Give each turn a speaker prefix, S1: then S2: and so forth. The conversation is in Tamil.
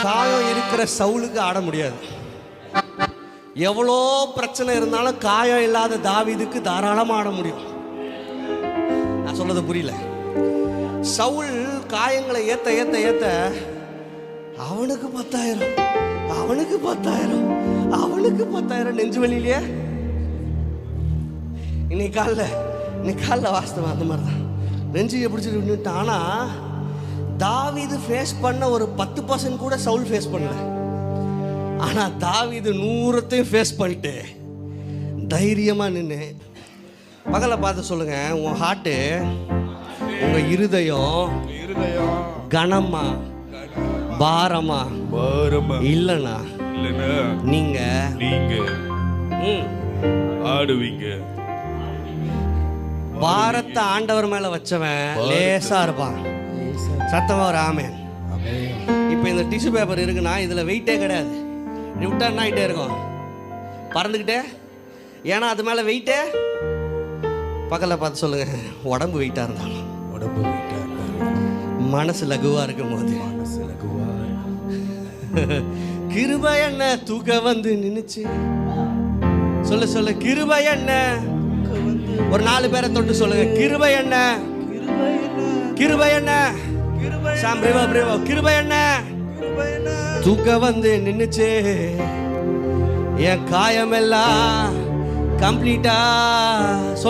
S1: காயம் இருக்கிற சவுலுக்கு ஆட முடியாது. எவ்வளோ பிரச்சனை இருந்தாலும் காயம் இல்லாத தாவீதுக்கு தாராளமாக ஆட முடியும். நான் சொல்றது புரியல. சவுல் காயங்களை ஏத்த ஏத்த ஏத்த அவனுக்கு 10,000 அவனுக்கு 10,000 அவனுக்கு 10,000 நெஞ்சு வலியிலே. இன்னைக்கு காலைல வாஸ்தவம் அந்த மாதிரி தான் நெஞ்சு பிடிச்சிட்டு. ஆனால் தாவீது ஃபேஸ் பண்ண ஒரு 10% கூட சவுல் ஃபேஸ் பண்ணல. ஆனால் தாவீது 100 ஃபேஸ் பண்ணிட்டு தைரியமாக நின்று பகலை பார்த்து சொல்லுங்க, உன் ஹார்ட்டு, உங்கள் இருதயம் கனமா பாரமா இல்லைண்ணா நீங்க
S2: ஆடுவீங்க.
S1: பாரத்தை ஆண்டவர் மேல வச்சவன் லேசா இருப்பான். சத்தமா ஒரு ஆமென். இப்போ இந்த டிஷ்யூ பேப்பர் இருக்குன்னா இதுல வெயிட்டே கிடையாது. விட்டா என்ன ஆகிட்டே இருக்கும், பறந்துக்கிட்டே. ஏன்னா அது மேல வெயிட்டே. பக்கத்துல பார்த்து சொல்லுங்க, உடம்பு வெயிட்டா இருந்தாலும் மனசு லகுவா இருக்கும் போது கிருபை என்ன தூக்க வந்து நின்னுச்சு. சொல்ல கிருபை என்ன. ஒரு 4 பேரை தொட்டு சொல்லுங்க, கிருபை என்ன, கிருபை என்ன, கிருபை என்ன தூக்க வந்து நின்னுச்சு. என் காயமெல்லாம் கம்ப்ளீட்டா